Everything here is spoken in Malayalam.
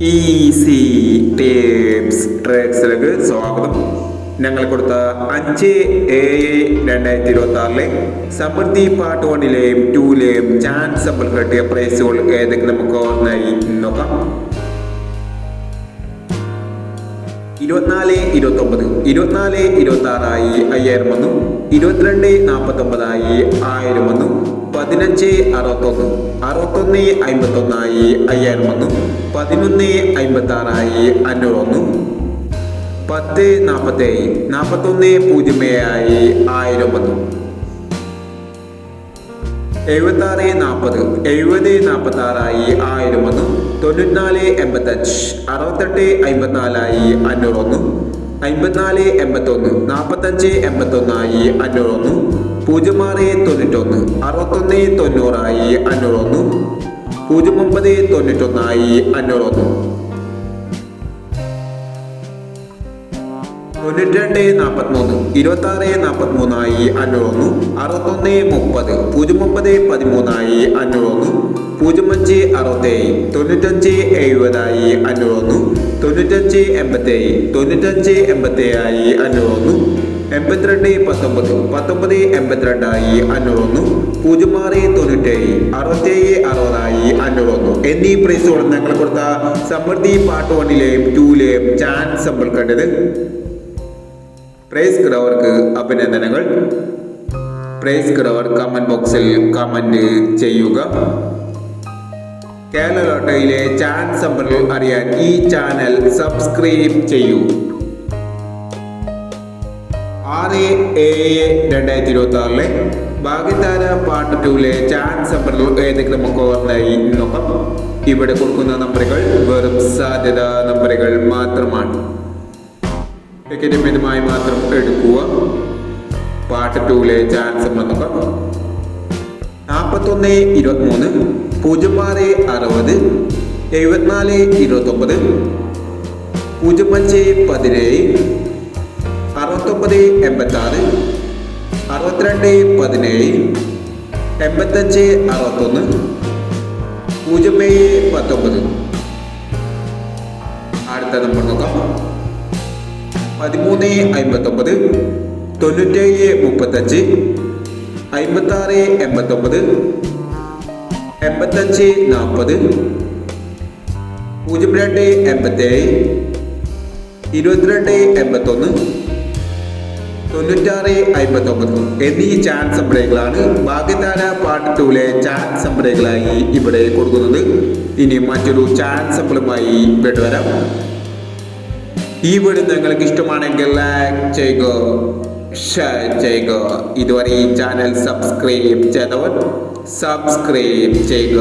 ഈസി ടിപ്സ് ട്രിക്സിലേക്ക് സ്വാഗതം. ഞങ്ങൾ കൊടുത്ത 5/7/2026 സമൃദ്ധി പാർട്ട് 1-ലെയും 2-ലെയും ചാൻസ് സമ്പിൾ കിട്ടിയ പ്രൈസുകൾ ഏതൊക്കെ നമുക്ക് ഒന്നായി നോക്കാം. 24-29, 24-26 5000 വന്നു. 22-49 1000 വന്നു. 15-61, 61-51 5000 വന്നു. 11-56 500 വന്നു. 10-47, 41-07 1000 വന്നു. 76-40, 70-46 1000 വന്നു. 94-85, 68-54 500 വന്നു. 54-81, 45-81 500 വന്നു. 06-91, 61-90 500 വന്നു. 09-91 500 വന്നു. 92-43, 26-43 500 വന്നു. 61-30, 09-13 500 വന്നു. 05-67, 95-70 500 വന്നു. 95-87, 95-87 500 വന്നു. 82-19, 19-82 500 വന്നു. 06-97, 67-60 500 വന്നു. എന്നീ പ്രൈസുകൾ ഞങ്ങൾ കൊടുത്ത സമൃദ്ധി പാർട്ട് 1-ലെയും 2-ലെയും ചാൻസ് സമ്പിൾ കണ്ടത്. പ്രൈസ് കിടവർക്ക് അഭിനന്ദനങ്ങൾ. പ്രൈസ് കിടവർ കമന്റ് ബോക്സിൽ കമന്റ് ചെയ്യുക. കേരള ലോട്ടറിയിലെ ചാൻസ് സമ്പിൾ അറിയാൻ ഈ ചാനൽ സബ്സ്ക്രൈബ് ചെയ്യൂ. 6/7/2026 ഭാഗ്യതാര പാർട്ട് 2-ലെ ചാൻസ് സമ്പിൾ ഏതൊക്കെ നമുക്ക് ഒന്നായി നോക്കാം. ഇവിടെ കൊടുക്കുന്ന നമ്പറുകൾ വെറും സാധ്യത നമ്പറുകൾ മാത്രമാണ്. ടിക്കറ്റുമായി മാത്രം എടുക്കുക. പാർട്ട് 2-ലെ ചാൻസ് സമ്പിൾ നോക്കാം. 41-23, 06-60, 74-29, 05-17, 69-86, 62-17, 85-61, 07-19. അടുത്ത നമ്പർ നോക്കാം. 13-59, 97-35, 56-89, 85-40, 02-87, 22-81, 96-59 എന്നീ ചാൻസ് സമ്പ്രേകളാണ് ഭാഗ്യതാര പാർട്ട് 2-ലെ ചാൻസ് സമ്പ്രേകളായി ഇവിടെ കൊടുക്കുന്നത്. ഇനി മറ്റൊരു ചാൻസ് സമ്പിളുമായി വരാം. ഈ വീഡിയോ നിങ്ങൾക്ക് ഇഷ്ടമാണെങ്കിൽ ലൈക്ക് ചെയ്യുക, ഷെയർ ചെയ്യുക. ഇതുവരെ ഈ ചാനൽ സബ്സ്ക്രൈബ് ചെയ്തവർ സബ്സ്ക്രൈബ് ചെയ്യുക.